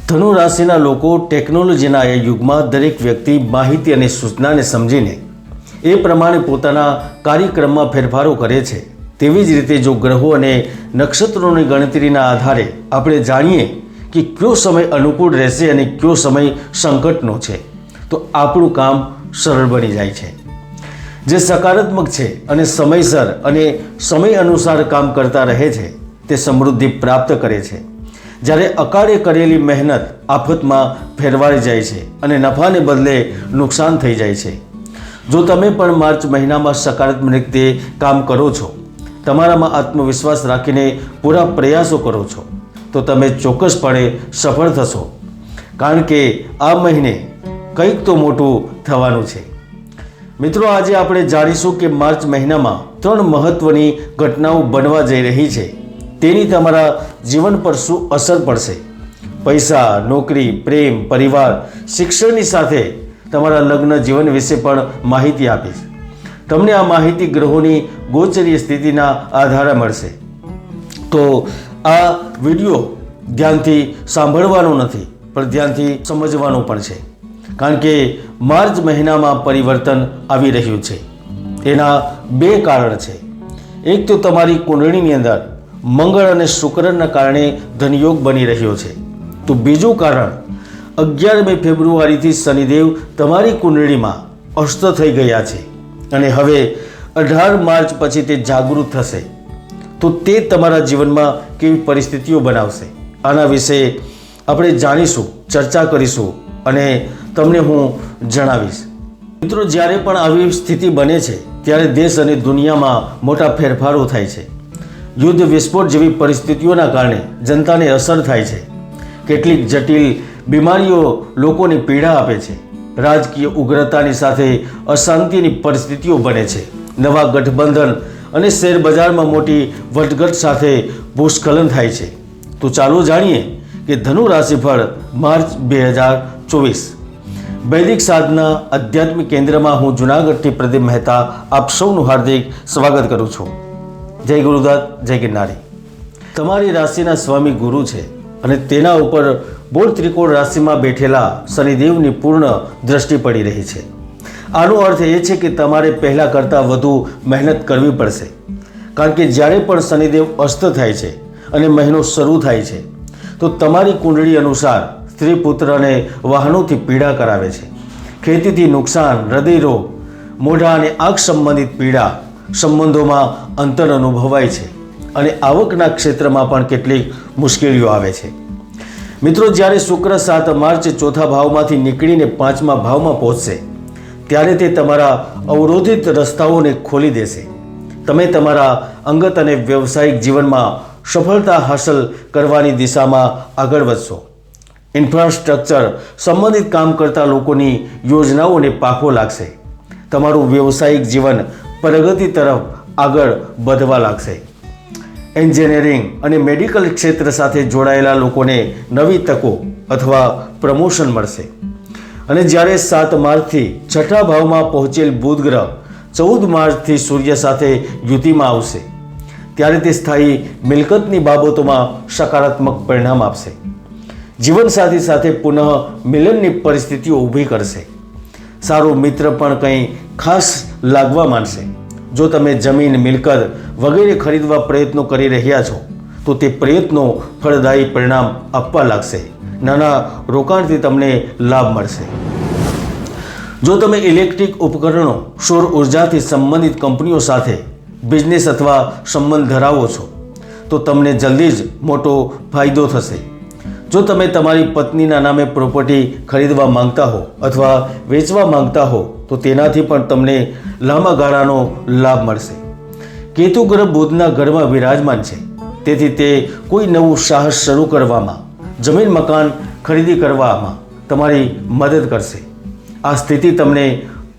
ધનુ રાશિના લોકો ટેકનોલોજીના એ યુગમાં દરેક વ્યક્તિ માહિતી અને સૂચનાને સમજીને એ પ્રમાણે પોતાના કાર્યક્રમમાં ફેરફારો કરે છે। તેવી જ રીતે જો ગ્રહો અને નક્ષત્રોની ગણતરીના આધારે આપણે જાણીએ કે કયો સમય અનુકૂળ રહેશે અને કયો સમય સંકટનો છે તો આપણું કામ સરળ બની જાય છે। જે સકારાત્મક છે અને સમયસર અને સમય અનુસાર કામ કરતા રહે છે તે સમૃદ્ધિ પ્રાપ્ત કરે છે, જ્યારે અકાળે કરેલી મહેનત આફતમાં ફેરવાઈ જાય છે અને નફાને બદલે નુકસાન થઈ જાય છે। જો તમે પણ માર્ચ મહિનામાં સકારાત્મક રીતે કામ કરો છો, તમારામાં આત્મવિશ્વાસ રાખીને પૂરા પ્રયાસો કરો છો તો તમે ચોક્કસપણે સફળ થશો, કારણ કે આ મહિને કંઈક તો મોટું થવાનું છે। મિત્રો, આજે આપણે જાણીશું કે માર્ચ મહિનામાં 3 મહત્વની ઘટનાઓ બનવા જઈ રહી છે, તેની તમારા જીવન પર શું અસર પડશે। પૈસા, નોકરી, પ્રેમ, પરિવાર, શિક્ષણની સાથે તમારા લગ્ન જીવન વિશે પણ માહિતી આપીશ। તમને આ માહિતી ગ્રહોની ગોચરીય સ્થિતિના આધારે મળશે, તો આ વિડીયો ધ્યાનથી સાંભળવાનો નથી પણ ધ્યાનથી સમજવાનો પણ છે, કારણ કે માર્ચ મહિનામાં પરિવર્તન આવી રહ્યું છે। એના 2 કારણ છે। એક તો તમારી કુંડળીની અંદર મંગળ અને શુક્રના કારણે ધનયોગ બની રહ્યો છે, તો બીજું કારણ 11મી ફેબ્રુઆરીથી શનિદેવ તમારી કુંડળીમાં અસ્ત થઈ ગયા છે અને હવે 18 માર્ચ પછી તે જાગૃત થશે, તો તે તમારા જીવનમાં કેવી પરિસ્થિતિઓ બનાવશે આના વિશે આપણે જાણીશું, ચર્ચા કરીશું અને તમને હું જણાવીશ। મિત્રો, જ્યારે પણ આવી સ્થિતિ બને છે ત્યારે દેશ અને દુનિયામાં મોટા ફેરફારો થાય છે। યુદ્ધ, વિસ્ફોટ જેવી પરિસ્થિતિઓના કારણે જનતાને અસર થાય છે। કેટલીક જટિલ બીમારીઓ લોકોને પીડા આપે છે। રાજકીય ઉગ્રતાની સાથે અશાંતિની પરિસ્થિતિઓ બને છે। નવા ગઠબંધન અને શેર બજારમાં મોટી વધઘટ સાથે ભૂસ્ખલન થાય છે। તો ચાલો જાણીએ કે ધનુ રાશિફળ માર્ચ 2024। વૈદિક સાધના આધ્યાત્મિક કેન્દ્રમાં હું જૂનાગઢથી પ્રદીપ મહેતા આપ સૌનું હાર્દિક સ્વાગત કરું છું। જય ગુરુદત્ત, જય ગિરનારી। તમારી રાશિના સ્વામી ગુરુ છે અને તેના ઉપર મૂળ ત્રિકોણ રાશિમાં બેઠેલા શનિદેવની પૂર્ણ દ્રષ્ટિ પડી રહી છે। આનો અર્થ એ છે કે તમારે પહેલાં કરતાં વધુ મહેનત કરવી પડશે, કારણ કે જ્યારે પણ શનિદેવ અસ્ત થાય છે અને મહિનો શરૂ થાય છે તો તમારી કુંડળી અનુસાર સ્ત્રી, પુત્ર અને વાહનોથી પીડા કરાવે છે। ખેતીથી નુકસાન, હૃદયરોગ, મોઢા અને આંખ સંબંધિત પીડા, સંબંધોમાં અંતર અનુભવાય છે અને આવકના ક્ષેત્રમાં પણ કેટલીક મુશ્કેલીઓ આવે છે। મિત્રો, જ્યારે શુક્ર 7 માર્ચે ચોથા ભાવમાંથી નીકળીને 5મા ભાવમાં પહોંચશે ત્યારે તે તમારા અવરોધિત રસ્તાઓને ખોલી દેશે। તમે તમારા અંગત અને વ્યવસાયિક જીવનમાં સફળતા હાંસલ કરવાની દિશામાં આગળ વધશો। ઇન્ફ્રાસ્ટ્રક્ચર સંબંધિત કામ કરતા લોકોની યોજનાઓને પાખો લાગશે। તમારું વ્યવસાયિક જીવન પ્રગતિ તરફ આગળ વધવા લાગશે। એન્જિનિયરિંગ અને મેડિકલ ક્ષેત્ર સાથે જોડાયેલા લોકોને નવી તકો અથવા પ્રમોશન મળશે। અને જ્યારે 7 માર્ચથી 6ઠા ભાવમાં પહોંચેલ બુધ ગ્રહ 14 માર્ચથી સૂર્ય સાથે યુતિમાં આવશે ત્યારે તે સ્થાયી મિલકતની બાબતોમાં સકારાત્મક પરિણામ આપશે। જીવનસાથી સાથે પુનઃ મિલનની પરિસ્થિતિઓ ઊભી કરશે। સારો મિત્ર પણ કંઈ ખાસ લાગવા માંડશે। જો તમે જમીન, મિલકત વગેરે ખરીદવા પ્રયત્નો કરી રહ્યા છો તો તે પ્રયત્નો ફળદાયી પરિણામ આપવા લાગશે। નાના રોકાણથી તમને લાભ મળશે। જો તમે ઇલેક્ટ્રિક ઉપકરણો, સૌર ઉર્જાથી સંબંધિત કંપનીઓ સાથે બિઝનેસ અથવા સંબંધ ધરાવો છો તો તમને જલ્દી જ મોટો ફાયદો થશે। જો તમે તમારી પત્નીના નામે પ્રોપર્ટી ખરીદવા માંગતા હો અથવા વેચવા માંગતા હો તો તેનાથી પણ તમને લાંબા ગાળાનો લાભ મળશે। કેતુ ગ્રહ બુધના ઘરમાં વિરાજમાન છે, તેથી તે કોઈ નવું સાહસ શરૂ કરવામાં, જમીન મકાન ખરીદી કરવામાં તમારી મદદ કરશે। આ સ્થિતિ તમને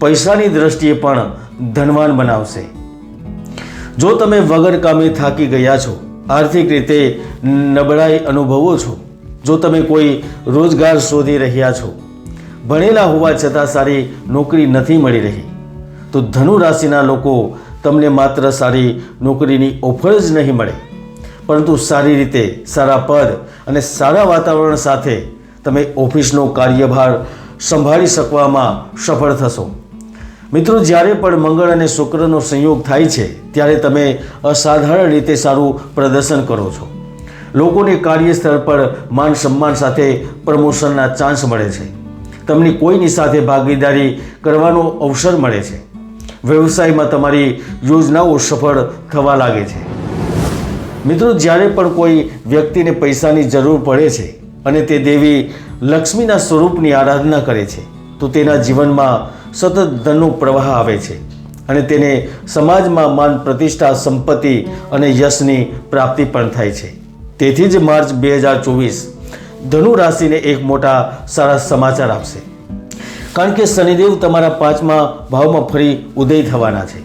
પૈસાની દ્રષ્ટિએ પણ ધનવાન બનાવશે। જો તમે વગર કામે થાકી ગયા છો, આર્થિક રીતે નબળાઈ અનુભવો છો, જો તમે કોઈ રોજગાર શોધી રહ્યા છો, ભણેલા હોવા છતાં સારી નોકરી નથી મળી રહી, તો ધનુ રાશિના લોકો તમને માત્ર સારી નોકરીની ઓફર જ નહીં મળે, પરંતુ સારી રીતે સારા પદ અને સારા વાતાવરણ સાથે તમે ઓફિસનો કાર્યભાર સંભાળી શકવામાં સફળ થશો. મિત્રો, જ્યારે પણ મંગળ અને શુક્રનો સંયોગ થાય છે ત્યારે તમે અસાધારણ રીતે સારું પ્રદર્શન કરો છો. લોકોને કાર્યસ્થળ પર માન સન્માન સાથે પ્રમોશનના ચાન્સ મળે છે. તમને કોઈની સાથે ભાગીદારી કરવાનો અવસર મળે છે. વ્યવસાયમાં તમારી યોજનાઓ સફળ થવા લાગે છે. મિત્રો, જ્યારે પણ કોઈ વ્યક્તિને પૈસાની જરૂર પડે છે અને તે દેવી લક્ષ્મીના સ્વરૂપની આરાધના કરે છે તો તેના જીવનમાં સતત ધનનો પ્રવાહ આવે છે અને તેને સમાજમાં માન, પ્રતિષ્ઠા, સંપત્તિ અને યશની પ્રાપ્તિ પણ થાય છે. તેથી જ માર્ચ 2024 ધનુ રાશિને એક મોટા સારા સમાચાર આપશે, કારણ કે શનિદેવ તમારા 5મા ભાવમાં ફરી ઉદય થવાના છે.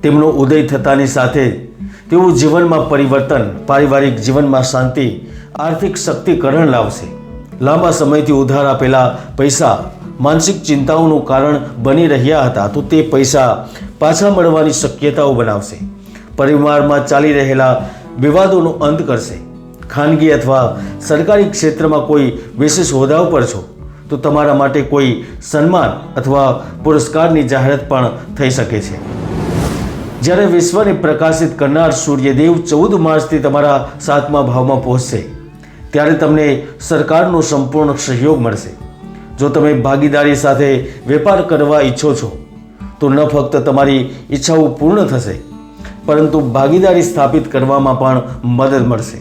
તેમનો ઉદય થતાની સાથે જ તેઓ જીવનમાં પરિવર્તન, પારિવારિક જીવનમાં શાંતિ, આર્થિક શક્તિકરણ લાવશે. લાંબા સમયથી ઉધાર આપેલા પૈસા માનસિક ચિંતાઓનું કારણ બની રહ્યા હતા તો તે પૈસા પાછા મળવાની શક્યતાઓ બનાવશે. પરિવારમાં ચાલી રહેલા વિવાદોનો અંત કરશે. ખાનગી અથવા સરકારી ક્ષેત્રમાં કોઈ વિશેષ હોદ્દા પર છો તો તમારા માટે કોઈ સન્માન અથવા પુરસ્કારની જાહેરાત પણ થઈ શકે છે. જ્યારે વિશ્વને પ્રકાશિત કરનાર સૂર્યદેવ 14 માર્ચથી તમારા 7મા ભાવમાં પહોંચશે ત્યારે તમને સરકારનો સંપૂર્ણ સહયોગ મળશે. જો તમે ભાગીદારી સાથે વેપાર કરવા ઈચ્છો છો તો ન ફક્ત તમારી ઈચ્છાઓ પૂર્ણ થશે પરંતુ ભાગીદારી સ્થાપિત કરવામાં પણ મદદ મળશે.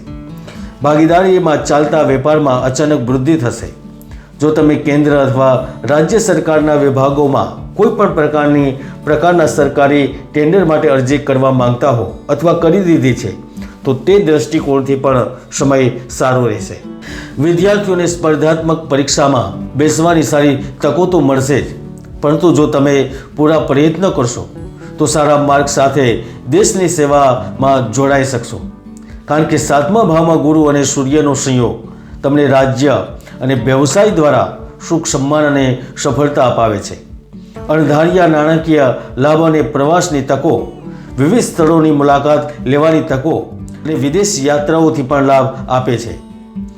ભાગીદારીમાં ચાલતા વેપારમાં અચાનક વૃદ્ધિ થશે. જો તમે કેન્દ્ર અથવા રાજ્ય સરકારના વિભાગોમાં કોઈ પણ પ્રકારના સરકારી ટેન્ડર માટે અરજી કરવા માંગતા હો અથવા કરી દીધી છે તો તે દ્રષ્ટિકોણથી પણ સમય સારો રહેશે. વિદ્યાર્થીઓને સ્પર્ધાત્મક પરીક્ષામાં બેસવાની સારી તકો તો મળશે જ, પરંતુ જો તમે પૂરા પ્રયત્ન કરશો તો સારા માર્ક સાથે દેશની સેવામાં જોડાઈ શકશો. કારણ કે 7મા ભાવમાં ગુરુ અને સૂર્યનો સંયોગ તમને રાજ્ય અને વ્યવસાય દ્વારા સુખ, સન્માન અને સફળતા અપાવે છે. અણધાર્યા નાણાકીય લાભ અને પ્રવાસની તકો, વિવિધ સ્થળોની મુલાકાત લેવાની તકો અને વિદેશ યાત્રાઓથી પણ લાભ આપે છે.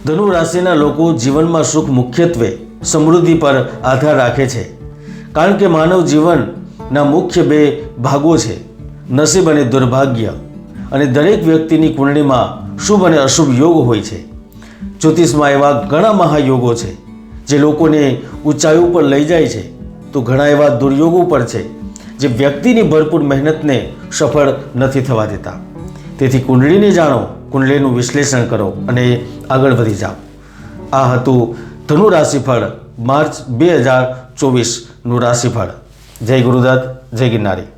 ધનુ રાશિના લોકો જીવનમાં સુખ મુખ્યત્વે સમૃદ્ધિ પર આધાર રાખે છે, કારણ કે માનવ જીવનના મુખ્ય 2 ભાગો છે, નસીબ અને દુર્ભાગ્ય. અને દરેક વ્યક્તિની કુંડળીમાં શુભ અને અશુભ યોગ હોય છે. જ્યોતિષમાં એવા ઘણા મહાયોગો છે જે લોકોને ઊંચાઈ ઉપર લઈ જાય છે, તો ઘણા એવા દુર્યોગો પર છે જે વ્યક્તિની ભરપૂર મહેનતને સફળ નથી થવા દેતા. તેથી કુંડળીને જાણો, કુંડળીનું વિશ્લેષણ કરો અને આગળ વધી જાઓ. આ હતું ધનુ રાશિફળ માર્ચ 2024નું રાશિફળ. જય ગુરુદત્ત, જય ગિરનારી.